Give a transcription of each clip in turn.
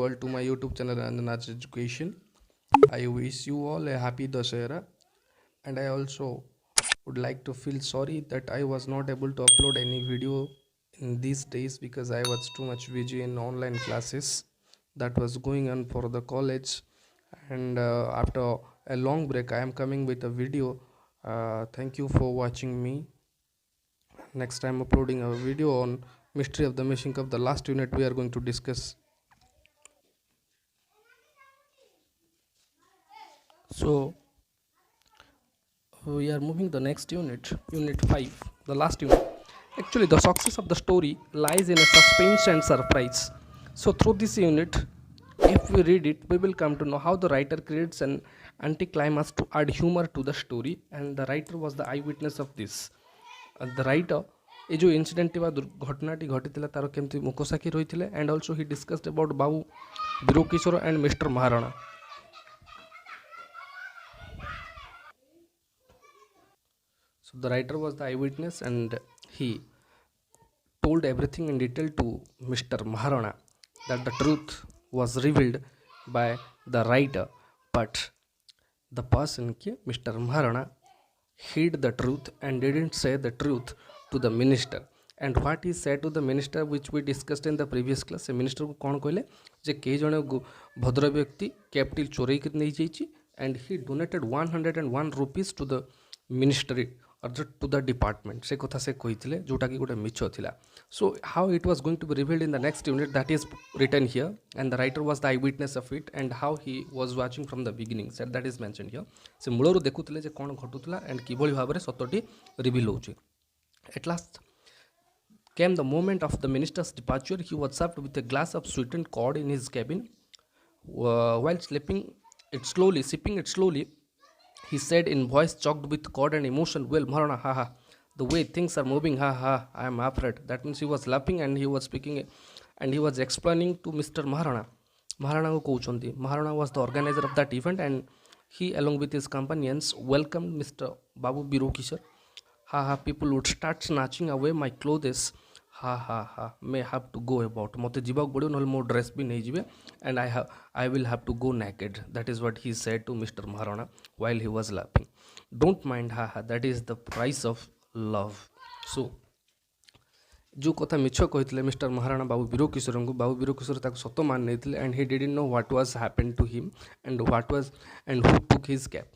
all to my YouTube channel Anjanas Education. I wish you all a happy Dasera, and I also would like to feel sorry that I was not able to upload any video in these days because I was too much busy in online classes that was going on for the college. And after a long break, I am coming with a video. Thank you for watching me. Next time uploading a video on mystery of the machine cup. The last unit we are going to discuss. So we are moving the next unit, unit 5, the last unit. Actually, the success of the story lies in a suspense and surprise. So through this unit, if we read it, we will come to know how the writer creates an anticlimax to add humor to the story, and the writer was the eyewitness of this. The writer ये जो incident वा घटनाटी घटी तार केमती मुखसाक्षी रही and also he discussed about Babu Birakishore and mister Maharana. So the writer was the eyewitness and he told everything in detail to Mr. Moharana, that the truth was revealed by the writer, but the person, Mr. Moharana, hid the truth and didn't say the truth to the minister. And what he said to the minister, which we discussed in the previous class, से minister को कौन कहले जे के जने भद्र व्यक्ति capital चोरी कर नहीं जाइछि, and he donated 101 rupees to the ministry or to the department. से कथा से कहिथिले जोटा कि गोटे मिछ थिला. So how it was going to be revealed in the next unit, that is written here, and the writer was the eyewitness of it, and how he was watching from the beginning, said that is mentioned here. से मूलरू देखुथिले जे कोन घटुथिला and किभଳି भाबरे सत्यटी reveal होउछि. At last came the moment of the minister's departure. He was served with a glass of sweetened cod in his cabin. While sipping it slowly, he said in voice choked with cod and emotion, "Well, Moharana, ha ha, the way things are moving, ha ha, I am afraid." That means he was laughing and he was speaking and he was explaining to Mr. Moharana. Moharana ko kouchandi. Moharana was the organizer of that event, and he, along with his companions, welcomed Mr. Babu Virkishore. Ha ha, people would start snatching away my clothes. Ha ha ha, may have to go about. Mote jibak bodio nol mo dress bhi nahi jibe, and I will have to go naked. That is what he said to Mr. Moharana while he was laughing. Don't mind, ha ha, that is the price of love. So जो कथा मिछ कही mister Maharana बाबू वीरकिशोर को, बाबू वीरकिशोर ताको सत मान नहीं, and he didn't know what was happened to him and who took his cap.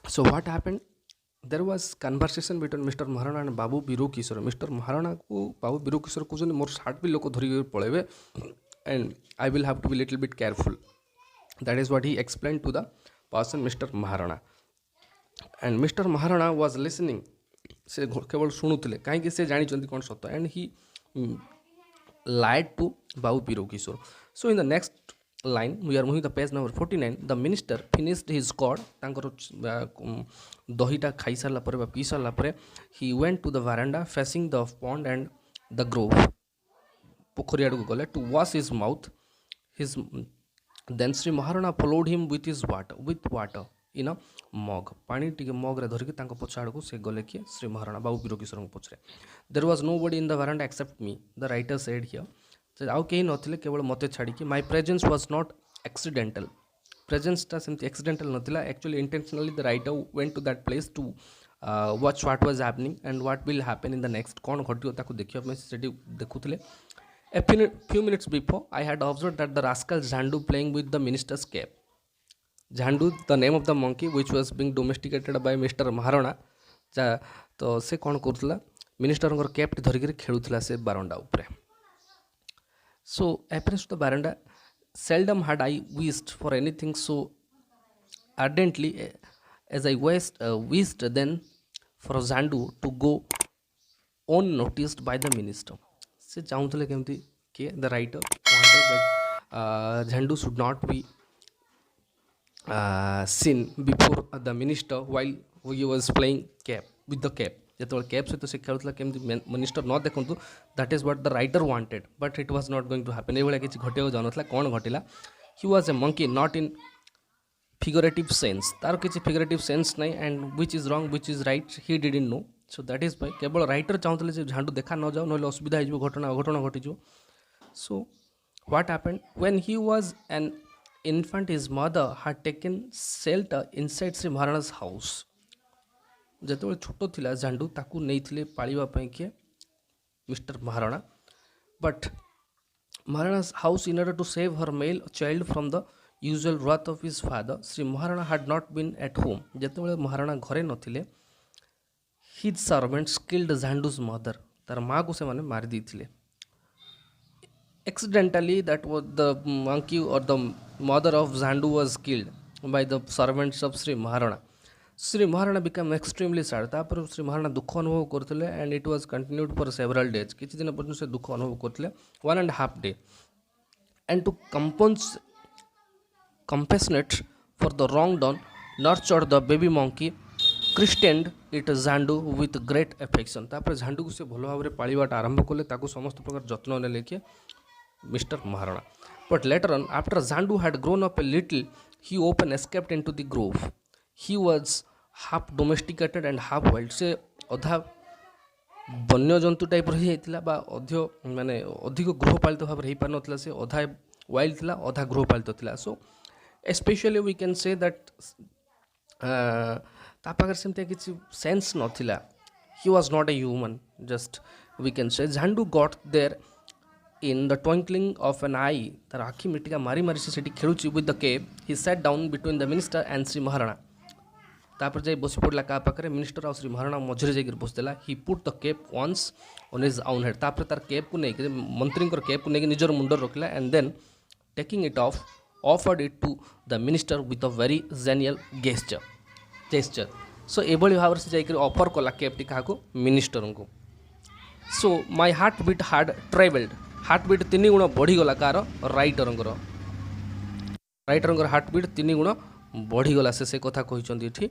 So what happened, there was conversation between Mr. Moharana and Babu Virkishore. Mr. Moharana को बाबू वीरकिशोर कहते मोर सार्ट भी लोक धरिक पलैबे and I will have to be little bit careful. That is what he explained to the person Mr. Moharana. And Mr. Moharana was listening. से केवल शुणुले कहीं से जानी कौन सत, and he lied to Babu Virkishore. So in the next line, we are moving the page number 49. The minister finished his cod. दहीटा खाई सारा P सारा he went to the veranda facing the pond and the grove. पोखरी आड़ को गले to wash his mouth. Then Shri Moharana followed him with water in a mug. पानी टिके मग रे धरिक पछ आड़ को से गले किए श्री महाराणा बाबू वीरकिशोर पछरे. There was nobody in the veranda except me, the writer said here. आउ कहीं नथिले केवल मते छाड़ी. My presence was not accidental. Presence टा सेमती accidental नथिला. Actually intentionally the writer went to that place to watch what was happening and what will happen in the next. कौन घटियो ताको देखियो मैं सेठी देखुथिले. A few minutes before, I had observed that the rascal Jhandu playing with the minister's cap. Jhandu, the name of the monkey which was being domesticated by Mr. Moharana. तो से कौन करथला, minister cap धरिक खेलुथला से बारंडा उपरे. So approached to the veranda. Seldom had I wished for anything so ardently as I wished then for Jhandu to go unnoticed by the minister. Se चाहूले केमती के the writer wanted that Jhandu should not be seen before the minister while he was playing cap with the cap. जो cap सहित से खेलुला केमती minister न देखु. That is what the writer wanted, but it was not going to happen. ये किसी घटिया जाना कौन घटिला. He was a monkey not in figurative sense. तार किसी फिगरेटिव सेंस नहीं, and which is wrong which is right he didn't know. So that is by केवल राइटर चाहूले झांडू देखा न जाओ ना असुविधा हो घटना अघटना घटी. सो What happened? When he was an infant, his mother had taken shelter inside Sri Moharana's house. ଯେତେବେଳେ ଛୋଟ ଥିଲା ଝାଣ୍ଡୁ ତାକୁ ନେଇଥିଲେ ପାଳିବା ପାଇଁ କିଏ mister Maharana but Maharana's house in order to save her male child from the usual wrath of his father. Sri Moharana had not been at home. ଯେତେବେଳେ ମହାରଣା ଘରେ ନଥିଲେ his servants killed Zandu's mother. ତାର ମାଆକୁ ସେମାନେ ମାରି ଦେଇଥିଲେ. Accidentally, that was the monkey or the mother of Zandu was killed by the servants of Shri Moharana. Shri Moharana became extremely sad. ତାପରେ ଶ୍ରୀ ମହାରଣା ଦୁଃଖ ଅନୁଭବ କରୁଥିଲେ and it was continued for several days. କିଛି ଦିନ ପର୍ଯ୍ୟନ୍ତ ସେ ଦୁଃଖ ଅନୁଭବ କରୁଥିଲେ 1.5 day. And to compassionate for the wrong done, nurtured the baby monkey, christened it Zandu with great affection. ତାପରେ ଝାଣ୍ଡୁକୁ ସେ ଭଲ ଭାବରେ ପାଳିବାଟା ଆରମ୍ଭ କଲେ ତାକୁ ସମସ୍ତ ପ୍ରକାର ଯତ୍ନ ନେଲେ କିଏ Mr. Moharana. But later on, after Zandu had grown up a little, he often escaped into the grove. He was half domesticated and half wild. ସେ ଅଧା ବନ୍ୟଜନ୍ତୁ ଟାଇପ୍ର ହେଇଯାଇଥିଲା ବା ଅଧିକ ଗୃହପାଳିତ ଭାବରେ ହେଇପାରିନଥିଲା ସେ ଅଧା ୱାଇଲ୍ଡ ଥିଲା ଅଧା ଗୃହପାଳିତ ଥିଲା so especially we can say that ତା ପାଖରେ ସେମିତି କିଛି ସେନ୍ସ ନଥିଲା he was not a human just we can say Jhandu got there in the twinkling of an eye ତାର ଆଖି ମିଟିକା ମାରି ମାରି ସେ ସେଠି ଖେଳୁଛି with the cape. He sat down between the minister and Shri Moharana. ତାପରେ ଯାଇ ବସି ପଡ଼ିଲା କାହା ପାଖରେ ମିନିଷ୍ଟର ଆଉ ଶ୍ରୀ ମହାରଣା ମଝିରେ ଯାଇକି ବସିଥିଲା. He put the cap once on his own head. ତାପରେ ତାର କେପ୍କୁ ନେଇକି ମନ୍ତ୍ରୀଙ୍କର କେପ୍କୁ ନେଇକି ନିଜର ମୁଣ୍ଡରେ ରଖିଲା and then taking it off offered it to the minister with a very genial gesture. So ଏଭଳି ଭାବରେ ସେ ଯାଇକି ଅଫର୍ କଲା କେପ୍ଟି କାହାକୁ ମିନିଷ୍ଟରଙ୍କୁ. So my heart beat had travelled. Heart beat 3 ଗୁଣ ବଢ଼ିଗଲା କାହାର ରାଇଟରଙ୍କର ହାର୍ଟ ବିଟ୍ 3 ଗୁଣ ବଢ଼ିଗଲା ସେ କଥା କହିଛନ୍ତି ଏଠି.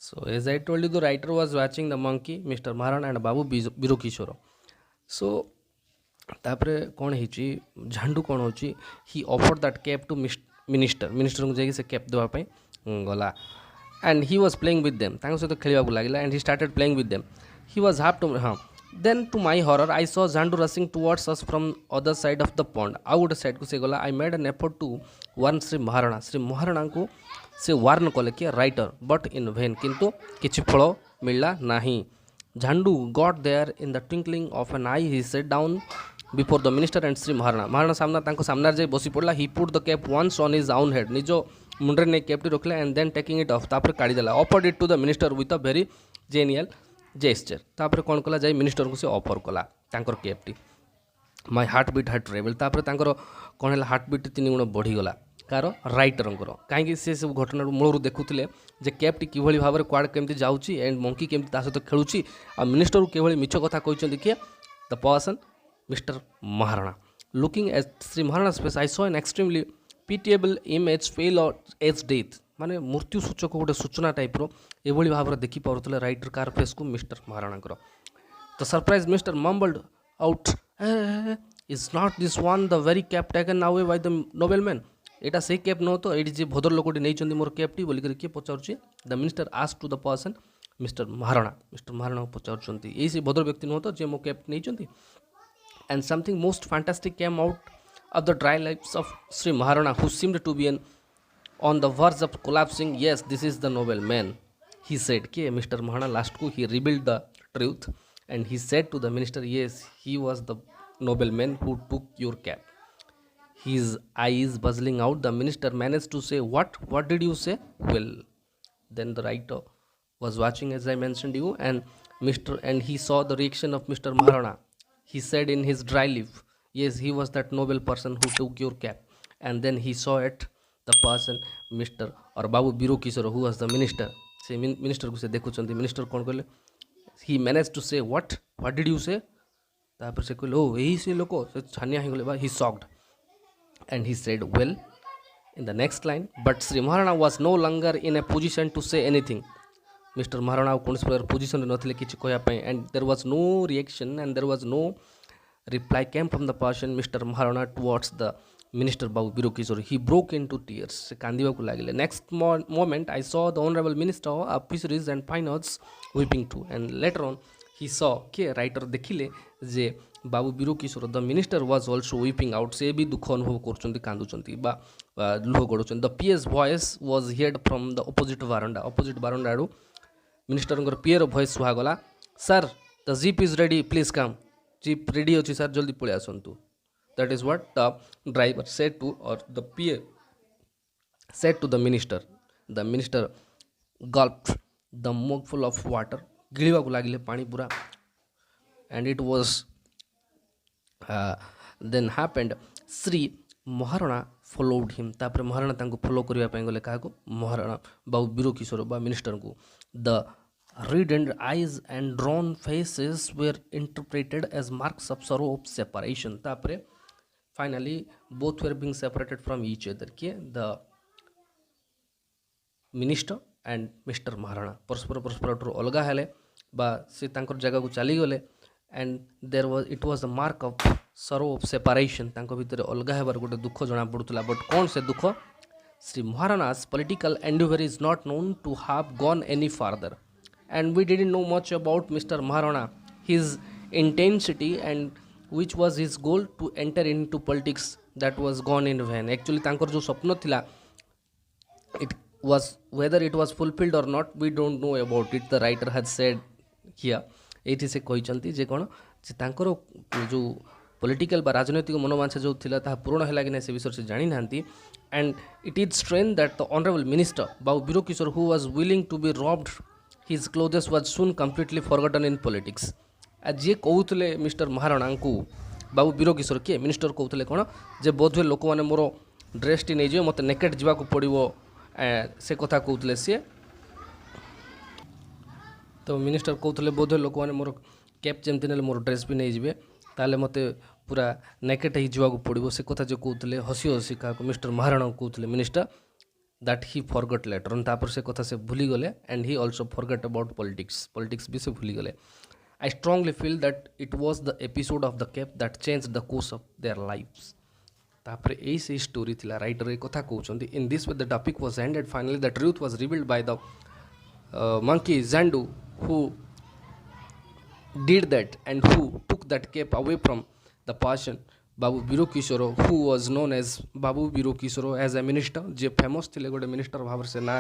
So as I told you, the writer was watching the monkey, Mr. Moharan and Babu Virkishore. So ତାପରେ କ'ଣ ହେଇଛି ଝାଣ୍ଡୁ କ'ଣ ହେଉଛି he offered that cap to ମିନିଷ୍ଟରଙ୍କୁ ଯାଇକି ସେ କେପ୍ ଦେବା ପାଇଁ ଗଲା and he was playing with them ତାଙ୍କ ସହିତ ଖେଳିବାକୁ ଲାଗିଲା and he started playing with them he was half to Then to my horror I saw Zandu rushing towards us from other side of the pond. ଆଉ ଗୋଟେ ସାଇଡ଼କୁ ସେ ଗଲା. I made an effort to warn Shri Moharana. Shri ମହାରଣାଙ୍କୁ ସେ warn କଲେ କି writer but in van କିନ୍ତୁ କିଛି ଫଳ ମିଳିଲା ନାହିଁ. Zandu got there in the twinkling of an eye. He sat down before the minister and Shri Moharana. Maharana ସାମ୍ନା ତାଙ୍କ ସାମ୍ନାରେ ଯାଇ ବସି ପଡ଼ିଲା. He put the cap once on his own head. ନିଜ ମୁଣ୍ଡରେ ନେଇ କେପ୍ଟି ରଖିଲା and then taking it off ତାପରେ କାଢ଼ିଦେଲା. Offered it to the minister with a very genial gesture. ତାପରେ କ'ଣ କଲା ଯାଇ ମିନିଷ୍ଟରଙ୍କୁ ସେ ଅଫର୍ କଲା ତାଙ୍କର କେପ୍ଟି. ମାଇ ହାର୍ଟ ବିଟ୍ ହାର୍ଟ ଟ୍ରାଭେଲ୍. ତାପରେ ତାଙ୍କର କ'ଣ ହେଲା ହାର୍ଟ ବିଟ୍ 3 ଗୁଣ ବଢ଼ିଗଲା କାହାର ରାଇଟରଙ୍କର. କାହିଁକି ସେ ସବୁ ଘଟଣାରୁ ମୂଳରୁ ଦେଖୁଥିଲେ ଯେ କେପ୍ଟି କିଭଳି ଭାବରେ କୁଆଡ଼େ କେମିତି ଯାଉଛି ଆଣ୍ଡ ମଙ୍କି କେମିତି ତା ସହିତ ଖେଳୁଛି ଆଉ ମିନିଷ୍ଟରକୁ କିଭଳି ମିଛ କଥା କହିଛନ୍ତି କିଏ the person mister Maharana. Looking at Shri Maharana's face I saw an extremely pitiable image pale as death. ମାନେ ମୃତ୍ୟୁ ସୂଚକ ଗୋଟେ ସୂଚନା ଟାଇପ୍ର ଏଭଳି ଭାବରେ ଦେଖିପାରୁଥିଲେ ରାଇଟର କାହାର ଫେସ୍କୁ ମିଷ୍ଟର ମହାରଣାଙ୍କର. The surprised minister mumbled out is not this one the very cap taken away by the noble man. ଏଇଟା ସେଇ କ୍ୟାପ୍ ନୁହଁ ତ ଏଇଠି ଯିଏ ଭଦ୍ର ଲୋକଟି ନେଇଛନ୍ତି ମୋର କ୍ୟାପ୍ଟି ବୋଲିକରି କିଏ ପଚାରୁଛି the minister ask to the person mister Maharana. Mister ମହାରଣାକୁ ପଚାରୁଛନ୍ତି ଏଇ ସେ ଭଦ୍ର ବ୍ୟକ୍ତି ନୁହଁ ତ ଯିଏ ମୋ କ୍ୟାପ୍ ନେଇଛନ୍ତି. And something most fantastic came out of the dry lives of Shri Maharana who seemed to be on the verge of collapsing. Yes, this is the noble man, he said. Ke Mr. Moharana last ko he revealed the truth and he said to the minister, yes, he was the noble man who took your cap. His eyes buzzing out, the minister managed to say, what did you say? Well, then the writer was watching as I mentioned you and he saw the reaction of Mr. Moharana. He said in his dry laugh, yes, he was that noble person who took your cap. And then he saw it the person Mr. or Babu Virkishore who was the minister. Se minister को से देखुचंती minister कौन कहले he managed to say what did you say तापर से कहले ओ यही से लोको से छानिया ही गले बा he shocked and he said well in the next line but Shri Moharana was no longer in a position to say anything. Mr. Moharana कौन से position रे नथिले किछि कहया पई and there was no reaction and there was no reply came from the person Mr. Moharana towards the Minister Babu Virkishore. He broke into tears. Se kandivakku lagile. Next moment I saw the honorable minister of fisheries and fine arts weeping too. And later on he saw ke writer dekhile je Babu Biro Kishore the minister was also weeping out से भी दुख अनुभव कर कांदुचंती बा लुह गड़ुचंती the PA's voice was heard from the opposite बारंडा आड़ू मिनिस्टर पीएर वॉइस सुहागला sir the jeep is ready please come jeep ready अच्छी सर जल्दी पलि आसतु that is what the driver said to और the PA said to the minister gulped the mugful of water गिळवा को लागिले पानी पूरा and it was then happened Shri Maharana followed him तापर महाराणा तांको फॉलो करिया पय गले काको महाराणा बाबू बीरो किशोर बा मिनिस्टर को the reddened eyes and drawn faces were interpreted as marks of sorrow of separation तापर finally both were being separated from each other के the minister and mister Maharana परस्पर परस्पर अलग हेले बा से तांकर जगह को चली गले and there was it was the mark of sorrow of separation तांको भीतर अलग हेबार गोटे दुख जना पड़ुतला बट कौन से दुख Shri Maharana's political endeavour is not known to have gone any farther and we didn't know much about mister Maharana his intensity and which was his goal to enter into politics that was gone in vain actually तांकर जो स्वप्न थिला it was whether it was fulfilled or not we don't know about it the writer has said here एठी से कहिचंती जे कोन जे तांकर जो political बा राजनैतिक मनोवांछा जो थिला ता पूर्ण हैला कि नै से विषय से जानि नांती and it is strange that the honourable minister Babu Biro Kishore who was willing to be robbed his clothes was soon completely forgotten in politics आ जे कहउतले मिस्टर महाराणा को बाबू बीरो किशोर के मिनिस्टर कहउतले कोन जे बोधवे लोक माने मोर ड्रेस टी नै जे मते नेकेट जिबा को पड़िबो से कथा कहते सी तो मिनिस्टर कहते बोध लोक मैंने मोर कैप जमती ना मोर ड्रेस भी नहीं जी ताले मत पूरा नेकेट हो पड़ो से कथा जो कहते हसी हसी क्या मिस्टर महाराणा कहते minister that he forgot later on तापर से कथा से भूली गले and he also forgot about politics भी से भूली गले I strongly feel that it was the episode of the cap that change the course of their lives तापर यही से स्टोरी थिला राइटर ए कथा कहउछंती in this way the topic was ended finally the truth was revealed by the monkey Zandu who did that and who took that cape away from the person Babu Biro Kishore who was known as Babu Biro Kishore as a minister J famous थिले गोटे minister भाव से ना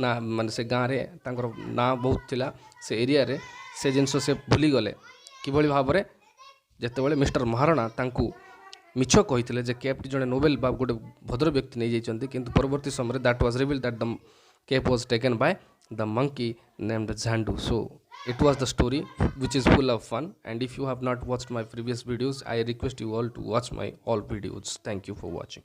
ना माने से गाँव रे तांकर ना बहुत थिला से एरिया रे से जिनस से भूली गले किभली भाव रे जेतेबेले मिस्टर महाराणा तांकू मिछ कही जे कैप जड़े नोबेल बा गोटे भद्र व्यक्ति नहीं जाइछन्ती किंतु परवर्ती समय that was revealed that the cap was taken by the monkey named Zandu. So it was the story which is full of fun, and if you have not watched my previous videos I request you all to watch my all videos. Thank you for watching.